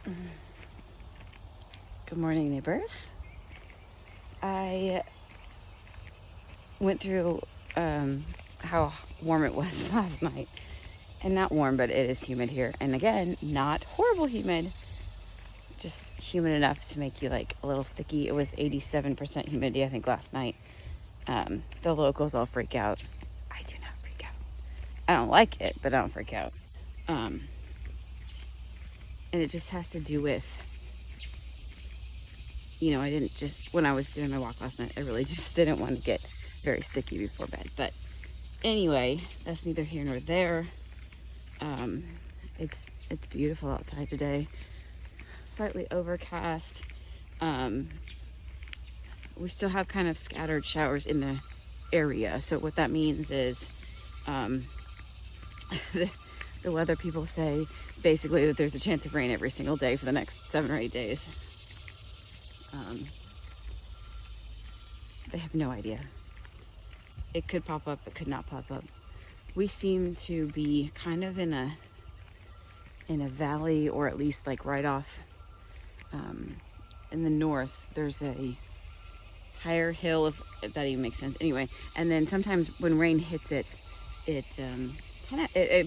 Good morning, neighbors. I went through how warm it was last night. And not warm, but it is humid here. And again, not horrible humid. Just humid enough to make you like a little sticky. It was 87% humidity, I think, last night. The locals all freak out. I do not freak out. I don't like it, but I don't freak out. And it just has to do with, I didn't just, when I was doing my walk last night, I really just didn't want to get very sticky before bed. But anyway, that's neither here nor there. It's beautiful outside today. Slightly overcast. We still have kind of scattered showers in the area. So what that means is the weather people say basically that there's a chance of rain every single day for the next 7 or 8 days. They have no idea. It could pop up, it could not pop up. We seem to be kind of in a valley, or at least like right off in the north. There's a higher hill, if that even makes sense. Anyway, and then sometimes when rain hits it, it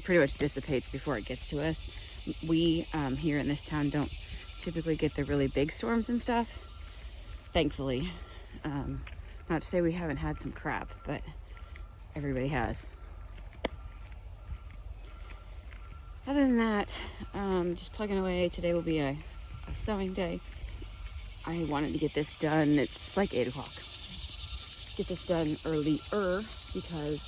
pretty much dissipates before it gets to us. We here in this town don't typically get the really big storms and stuff, thankfully. Not to say we haven't had some crap, but everybody has. Other than that, just plugging away. Today will be a sewing day. I wanted to get this done. It's like 8 o'clock. Get this done earlier because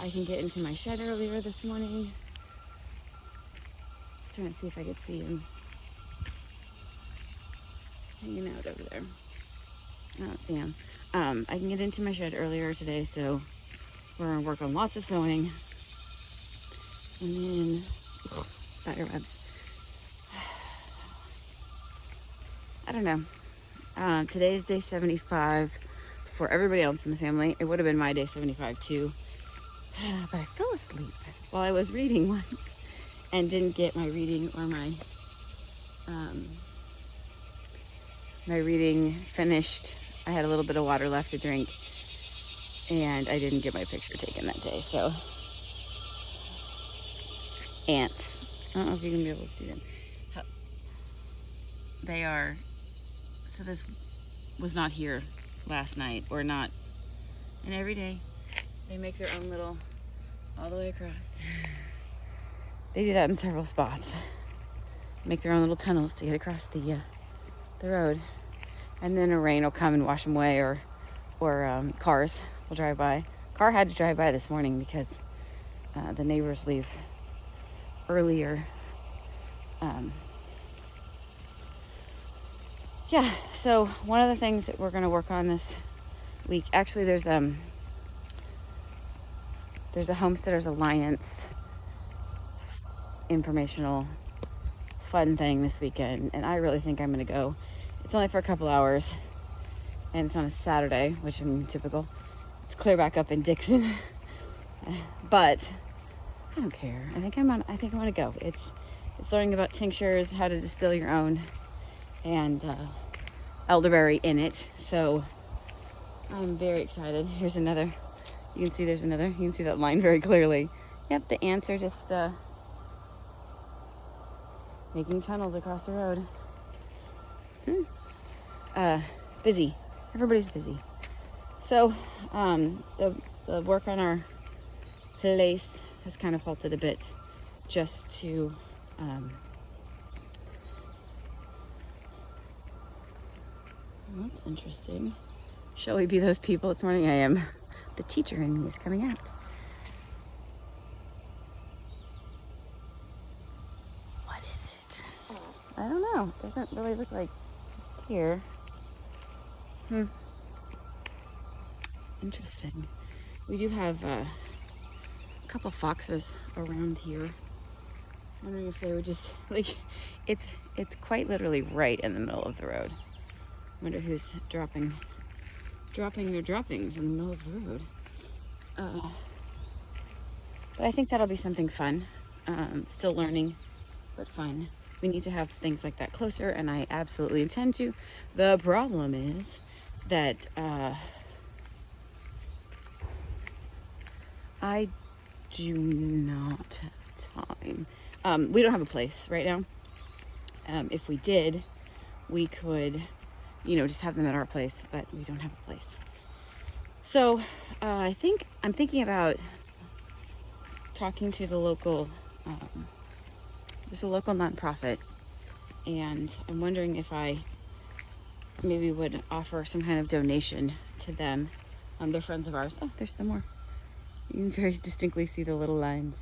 I can get into my shed earlier this morning. Just trying to see if I could see him hanging out over there. I don't see him. I can get into my shed earlier today, so we're gonna work on lots of sewing. And then, spider webs. I don't know. Today is day 75 for everybody else in the family. It would have been my day 75 too. But I fell asleep while I was reading one and didn't get my reading or my reading finished. I had a little bit of water left to drink and I didn't get my picture taken that day. So ants. I don't know if you can be able to see them. They are, so this was not here last night, or not, and every day they make their own little, all the way across. They do that in several spots. Make their own little tunnels to get across the road. And then a rain will come and wash them away, or cars will drive by. Car had to drive by this morning because the neighbors leave earlier. Yeah, so one of the things that we're going to work on this week, actually there's a Homesteaders Alliance informational fun thing this weekend, and I really think I'm going to go. It's only for a couple hours, and it's on a Saturday, which is typical. It's clear back up in Dixon, but I don't care. I think I want to go. It's learning about tinctures, how to distill your own, and elderberry in it. So I'm very excited. Here's another. You can see there's another. You can see that line very clearly. Yep, the ants are just making tunnels across the road. Busy. Everybody's busy. So the work on our place has kind of halted a bit, just to that's interesting. Shall we be those people this morning? I am. The teacher in me is coming out. What is it? I don't know. It doesn't really look like deer. Interesting. We do have a couple foxes around here. I'm wondering if they would just, like, it's quite literally right in the middle of the road. I wonder who's dropping their droppings in the middle of the road. But I think that'll be something fun. Still learning but fun. We need to have things like that closer, and I absolutely intend to. The problem is that I do not have time. We don't have a place right now. If we did, we could, just have them at our place, but we don't have a place. So I'm thinking about talking to the local, there's a local nonprofit, and I'm wondering if I maybe would offer some kind of donation to them. They're friends of ours. Oh, there's some more. You can very distinctly see the little lines.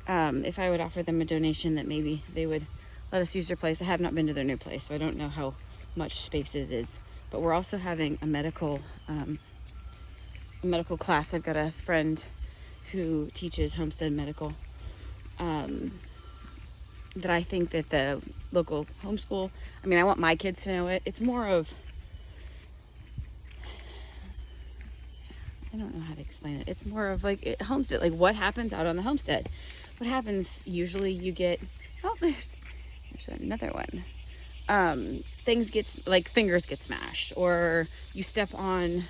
If I would offer them a donation, that maybe they would let us use their place. I have not been to their new place, so I don't know how much space it is. But we're also having a medical class. I've got a friend who teaches homestead medical, that I think that the local homeschool, I want my kids to know it. It's more of, I don't know how to explain it. It's more of like homestead, like what happens out on the homestead. What happens, usually you get, there's another one. Fingers get smashed, or you step on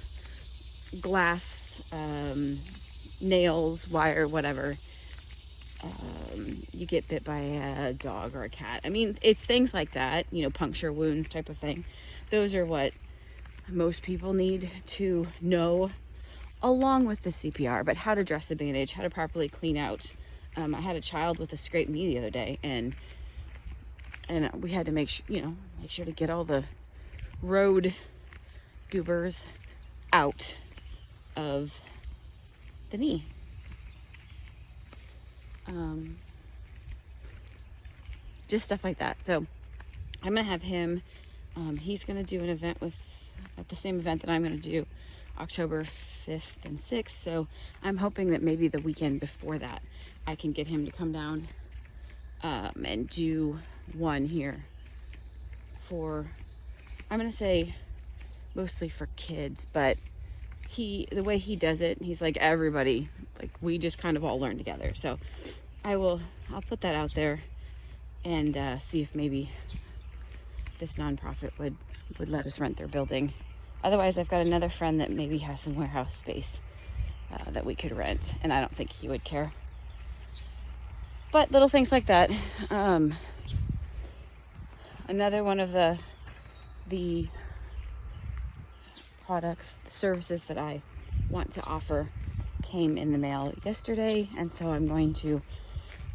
glass, nails, wire, whatever. You get bit by a dog or a cat. It's things like that, puncture wounds type of thing. Those are what most people need to know, along with the CPR, but how to dress a bandage, how to properly clean out. I had a child with a scraped knee the other day, and we had to make sure to get all the road goobers out of the knee. Just stuff like that. So I'm gonna have him. He's gonna do an event at the same event that I'm gonna do, October 5th and 6th. So I'm hoping that maybe the weekend before that, I can get him to come down and do one here for, I'm gonna say mostly for kids, but the way he does it, he's like everybody, like we just kind of all learn together. So I'll put that out there and see if maybe this nonprofit would let us rent their building. Otherwise, I've got another friend that maybe has some warehouse space that we could rent, and I don't think he would care. But little things like that. Another one of the products, the services that I want to offer came in the mail yesterday, and so I'm going to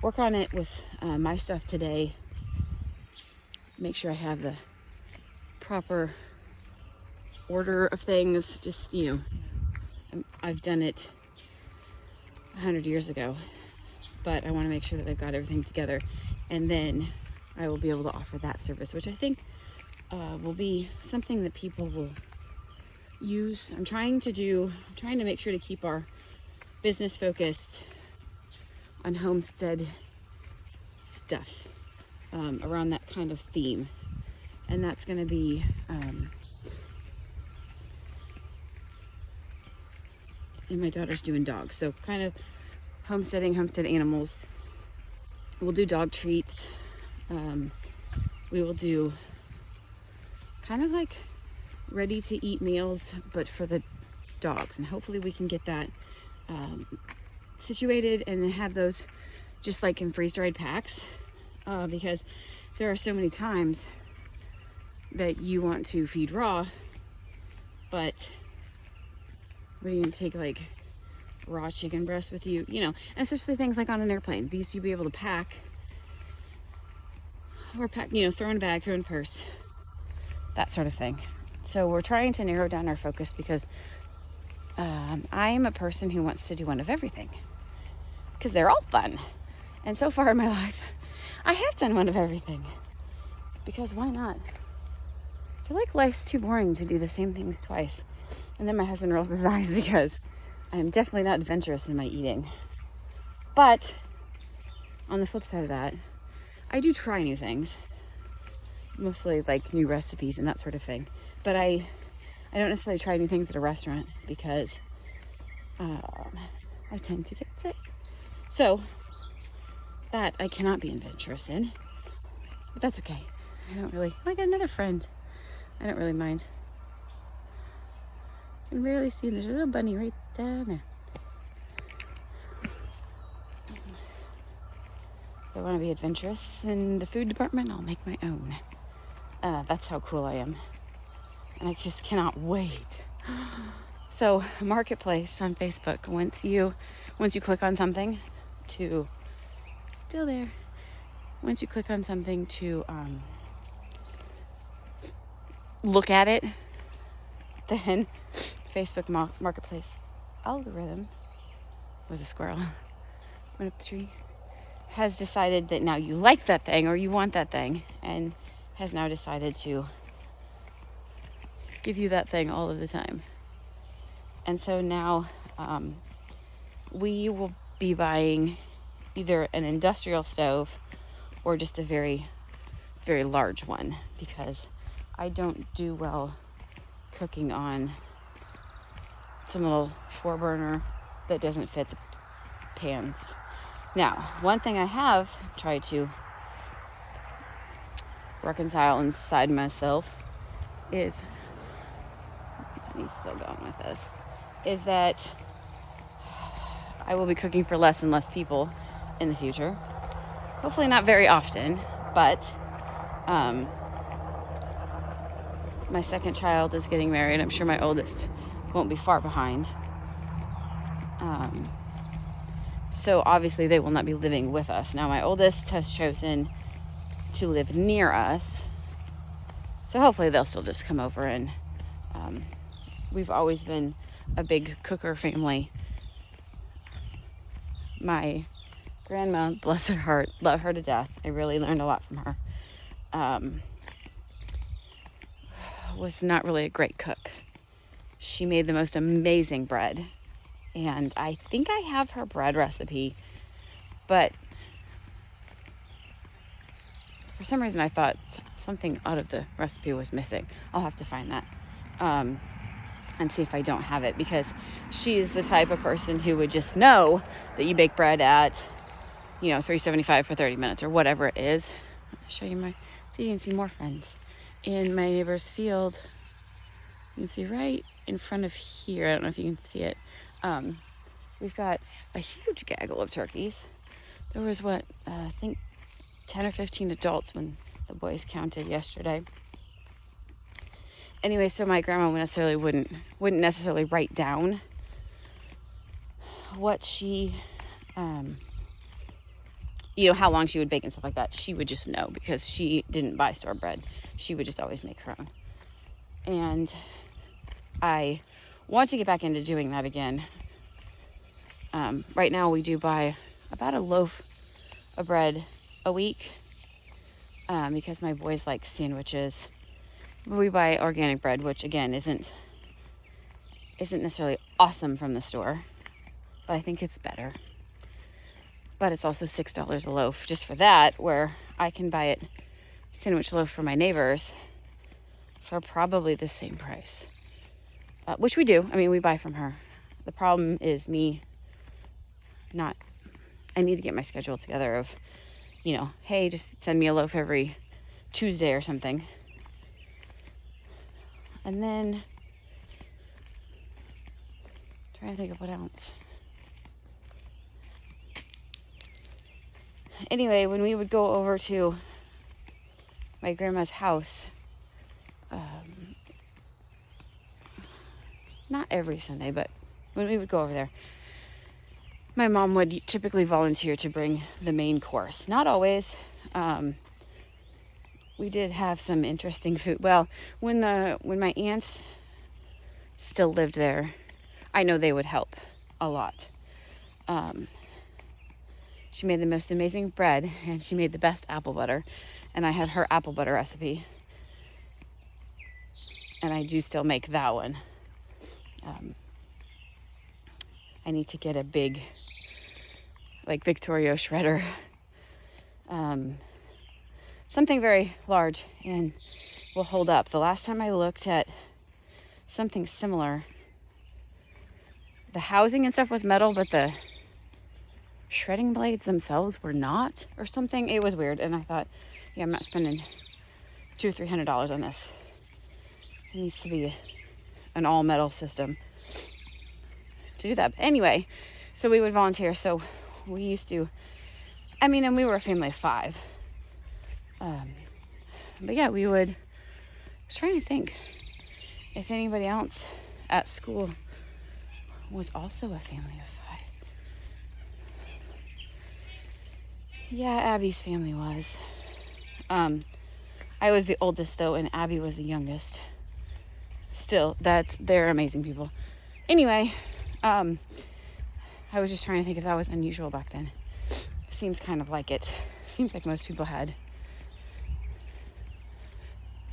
work on it with my stuff today. Make sure I have the proper order of things. Just, I've done it 100 years ago, but I want to make sure that I've got everything together, and then I will be able to offer that service, which I think will be something that people will use. I'm trying to make sure to keep our business focused on homestead stuff, around that kind of theme. And that's going to be and my daughter's doing dogs, so kind of homestead animals. We'll do dog treats. We will do kind of like ready to eat meals, but for the dogs, and hopefully we can get that situated and have those just like in freeze-dried packs, because there are so many times that you want to feed raw, but what are you gonna take, like raw chicken breast with you, and especially things like on an airplane. These you'll be able to pack, or throw in a bag, throw in a purse, that sort of thing. So we're trying to narrow down our focus, because I am a person who wants to do one of everything, because they're all fun. And so far in my life, I have done one of everything, because why not? I feel like life's too boring to do the same things twice. And then my husband rolls his eyes because I'm definitely not adventurous in my eating. But on the flip side of that, I do try new things, mostly like new recipes and that sort of thing. But I don't necessarily try new things at a restaurant, because I tend to get sick. So That I cannot be adventurous in. But that's okay. I don't really... Oh, I got another friend. I don't really mind. I can barely see. There's a little bunny right down there. If I want to be adventurous in the food department, I'll make my own. That's how cool I am. And I just cannot wait. So, Marketplace on Facebook, once you click on something to... Still there. Once you click on something to look at it, then Facebook Marketplace algorithm was a squirrel went up the tree, has decided that now you like that thing or you want that thing, and has now decided to give you that thing all of the time. And so now we will be buying either an industrial stove or just a very, very large one, because I don't do well cooking on some little 4-burner that doesn't fit the pans. Now, one thing I have tried to reconcile inside myself is, he's still going with this, is that I will be cooking for less and less people in the future. Hopefully not very often, but my second child is getting married. I'm sure my oldest won't be far behind. So obviously they will not be living with us. Now my oldest has chosen to live near us. So hopefully they'll still just come over, and we've always been a big cooker family. My grandma, bless her heart, love her to death. I really learned a lot from her. Was not really a great cook. She made the most amazing bread. And I think I have her bread recipe, but for some reason I thought something out of the recipe was missing. I'll have to find that and see if I don't have it, because she's the type of person who would just know that you bake bread at, 375 for 30 minutes or whatever it is. I'll show you so you can see more friends. In my neighbor's field, you can see right in front of here, I don't know if you can see it, we've got a huge gaggle of turkeys. There was I think 10 or 15 adults when the boys counted yesterday. Anyway, so my grandma wouldn't necessarily write down what she, how long she would bake and stuff like that. She would just know, because she didn't buy store bread. She would just always make her own. And I want to get back into doing that again. Right now we do buy about a loaf of bread a week, because my boys like sandwiches. We buy organic bread, which again isn't necessarily awesome from the store, but I think it's better. But it's also $6 a loaf just for that, where I can buy it sandwich loaf for my neighbors for probably the same price, which we do. I mean, we buy from her. The problem is I need to get my schedule together of, hey, just send me a loaf every Tuesday or something. And then, trying to think of what else. Anyway, when we would go over to my grandma's house, not every Sunday, but when we would go over there, my mom would typically volunteer to bring the main course. Not always. We did have some interesting food. Well, when my aunts still lived there, I know they would help a lot. She made the most amazing bread, and she made the best apple butter, and I had her apple butter recipe, and I do still make that one. I need to get a big, Victorio shredder, something very large and will hold up. The last time I looked at something similar, the housing and stuff was metal, but shredding blades themselves were not, or something. It was weird. And I thought, yeah, I'm not spending $200 or $300 on this. It needs to be an all metal system to do that. But anyway, so we would volunteer. So we used to, and we were a family of 5. But yeah, we would, I was trying to think if anybody else at school was also a family of 5. Yeah, Abby's family was. I was the oldest though, and Abby was the youngest. Still, they're amazing people. Anyway, I was just trying to think if that was unusual back then. Seems kind of like it. Seems like most people had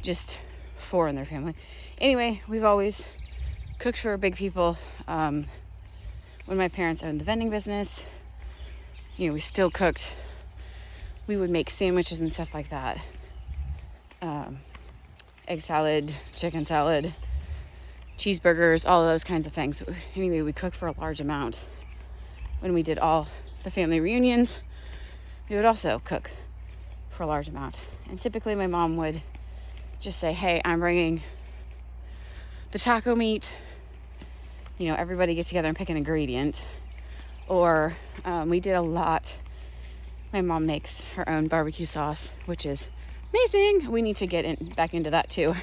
just 4 in their family. Anyway, we've always cooked for big people. When my parents owned the vending business, we still cooked. We would make sandwiches and stuff like that. Egg salad, chicken salad, cheeseburgers, all of those kinds of things. Anyway, we cooked for a large amount. When we did all the family reunions, we would also cook for a large amount. And typically my mom would just say, hey, I'm bringing the taco meat. Everybody get together and pick an ingredient. Or we did a lot. My mom makes her own barbecue sauce, which is amazing. We need to get back into that too.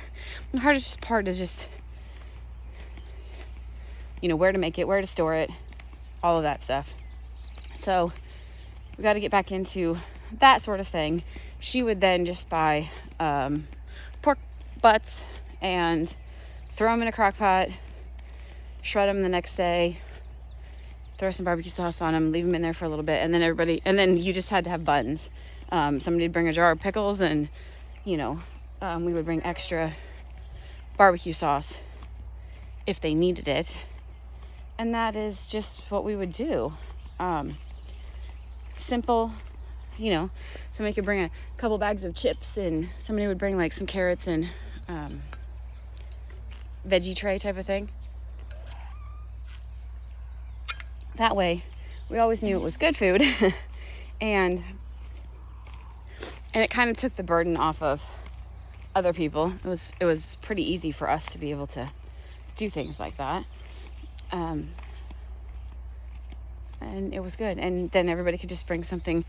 The hardest part is just, where to make it, where to store it, all of that stuff. So we got to get back into that sort of thing. She would then just buy pork butts and throw them in a crock pot, shred them the next day, throw some barbecue sauce on them, leave them in there for a little bit, and then you just had to have buns. Somebody would bring a jar of pickles, and we would bring extra barbecue sauce if they needed it. And that is just what we would do. Simple, somebody could bring a couple bags of chips, and somebody would bring like some carrots and veggie tray type of thing. That way we always knew it was good food. and it kind of took the burden off of other people. It was pretty easy for us to be able to do things like that. And it was good. And then everybody could just bring something,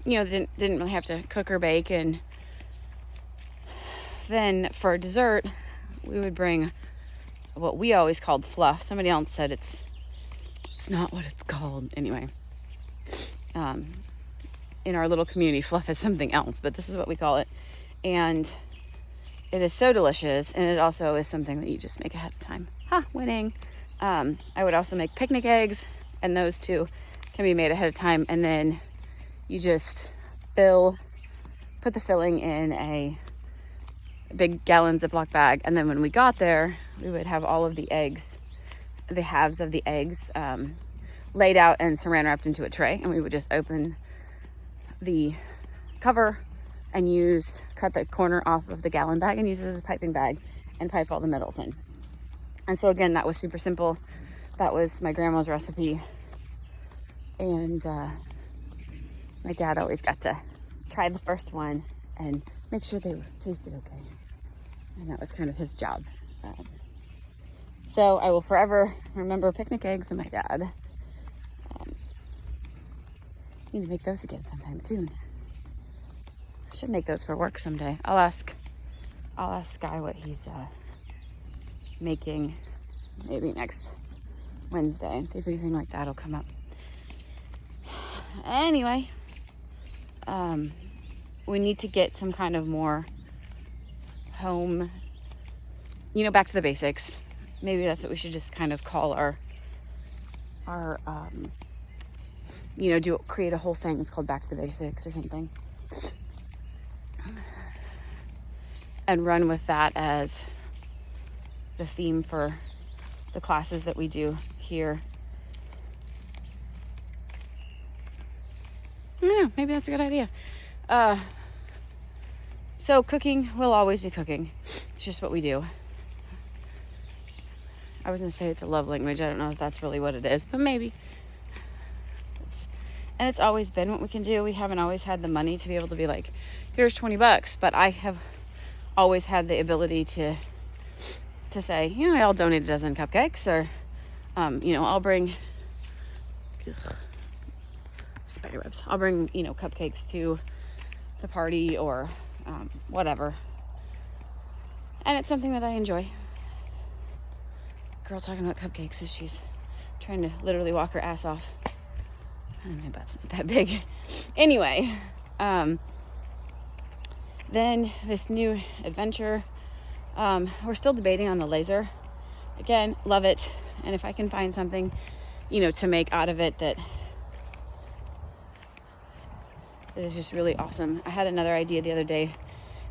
didn't really have to cook or bake. And then for dessert, we would bring what we always called fluff. Somebody else said it's not what it's called. Anyway, in our little community, fluff is something else, but this is what we call it. And it is so delicious. And it also is something that you just make ahead of time. Winning. I would also make picnic eggs, and those too can be made ahead of time. And then you just put the filling in a big gallon Ziploc bag. And then when we got there, we would have all of the eggs, the halves of the eggs, laid out and saran wrapped into a tray. And we would just open the cover and cut the corner off of the gallon bag and use it as a piping bag and pipe all the middles in. And so again, that was super simple. That was my grandma's recipe. And my dad always got to try the first one and make sure they tasted okay. And that was kind of his job. So I will forever remember picnic eggs and my dad. Need to make those again sometime soon. I should make those for work someday. I'll ask Sky what he's making maybe next Wednesday and see if anything like that will come up. Anyway, we need to get some kind of more home, back to the basics. Maybe that's what we should just kind of call our create a whole thing. It's called Back to the Basics or something. And run with that as the theme for the classes that we do here. I don't know, maybe that's a good idea. So cooking will always be cooking. It's just what we do. I was going to say it's a love language. I don't know if that's really what it is, but maybe. And it's always been what we can do. We haven't always had the money to be able to be like, here's $20, but I have always had the ability to say, you know, I'll donate a dozen cupcakes, or you know, I'll bring spider webs. I'll bring, you know, cupcakes to the party, or whatever. And it's something that I enjoy. Girl talking about cupcakes as she's trying to literally walk her ass off. My butt's not that big. Anyway, then this new adventure, we're still debating on the laser. Again, love it. And if I can find something, you know, to make out of it that is just really awesome. I had another idea the other day,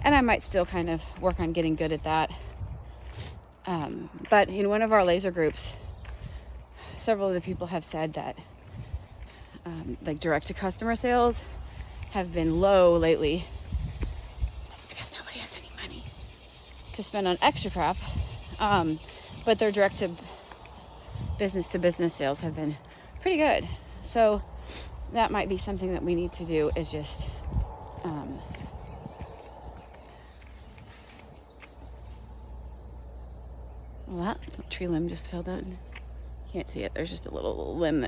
and I might still kind of work on getting good at that. But in one of our laser groups, several of the people have said that like direct to customer sales have been low lately. That's because nobody has any money to spend on extra crap. But their direct to business sales have been pretty good. So that might be something that we need to do, is just well, that tree limb just fell down. Can't see it. There's just a little limb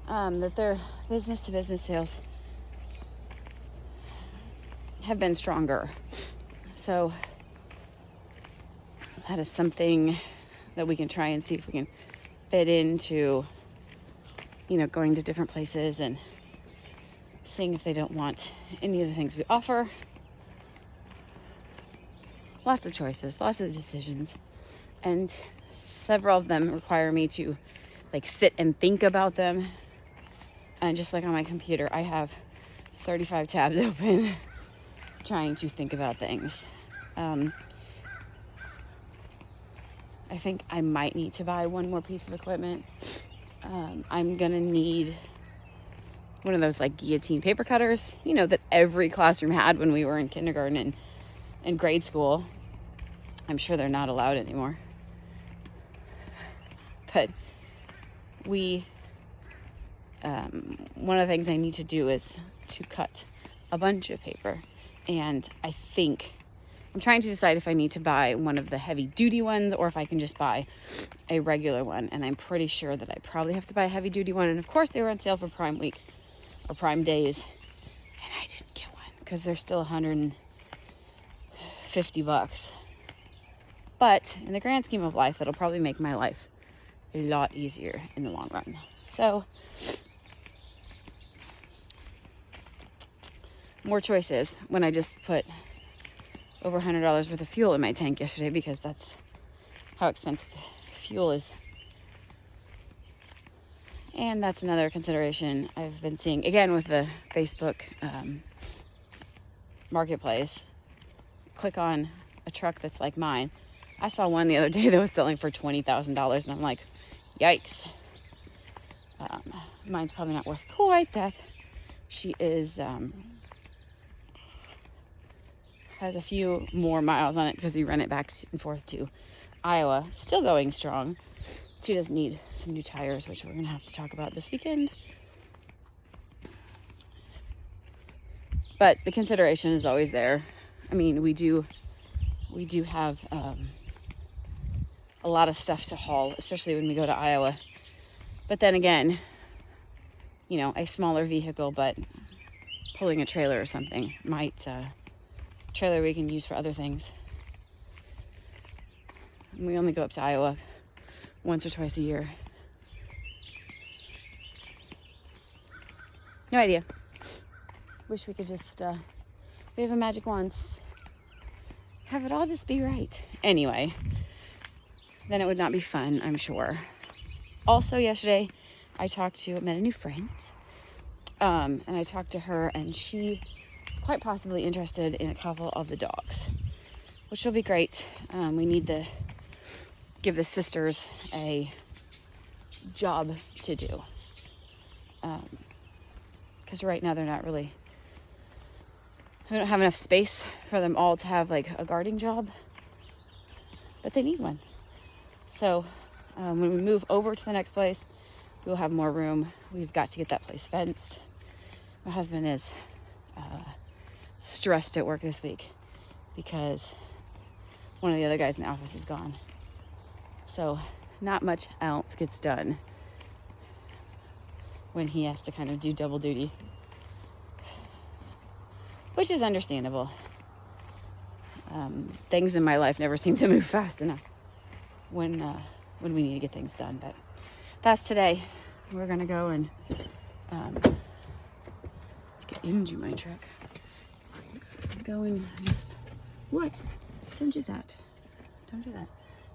that their business to business sales have been stronger. So that is something that we can try and see if we can fit into, you know, going to different places and seeing if they don't want any of the things we offer. Lots of choices, lots of decisions, and several of them require me to like sit and think about them. And just like on my computer, I have 35 tabs open trying to think about things. I think I might need to buy one more piece of equipment. I'm gonna need one of those like guillotine paper cutters, you know, that every classroom had when we were in kindergarten and grade school. I'm sure they're not allowed anymore. But one of the things I need to do is to cut a bunch of paper. And I think I'm trying to decide if I need to buy one of the heavy duty ones or if I can just buy a regular one. And I'm pretty sure that I probably have to buy a heavy duty one. And of course they were on sale for Prime Week or Prime Days. And I didn't get one because they're still $150. But in the grand scheme of life, it'll probably make my life a lot easier in the long run. So more choices when I just put over $100 worth of fuel in my tank yesterday, because that's how expensive fuel is. And that's another consideration I've been seeing, again, with the Facebook marketplace. Click on a truck that's like mine. I saw one the other day that was selling for $20,000, and I'm like, yikes. Mine's probably not worth quite that. She is has a few more miles on it because we run it back and forth to Iowa. Still going strong. She does need some new tires, which we're going to have to talk about this weekend. But the consideration is always there. I mean, we do have a lot of stuff to haul, especially when we go to Iowa. But then again, you know, a smaller vehicle, but pulling a trailer or something might, trailer we can use for other things. And we only go up to Iowa once or twice a year. No idea. Wish we could just wave a magic once. Have it all just be right. Anyway, then it would not be fun, I'm sure. Also yesterday, I met a new friend. And I talked to her, and she is quite possibly interested in a couple of the dogs, which will be great. We need to give the sisters a job to do. Because right now we don't have enough space for them all to have like a guarding job, but they need one. So when we move over to the next place, we'll have more room. We've got to get that place fenced. My husband is stressed at work this week because one of the other guys in the office is gone. So not much else gets done when he has to kind of do double duty, which is understandable. Things in my life never seem to move fast enough when we need to get things done. But that's today. We're gonna go and get into my truck. Go and just what? Don't do that. Don't do that.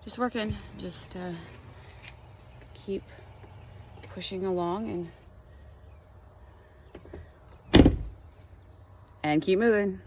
Just working. Just keep pushing along and keep moving.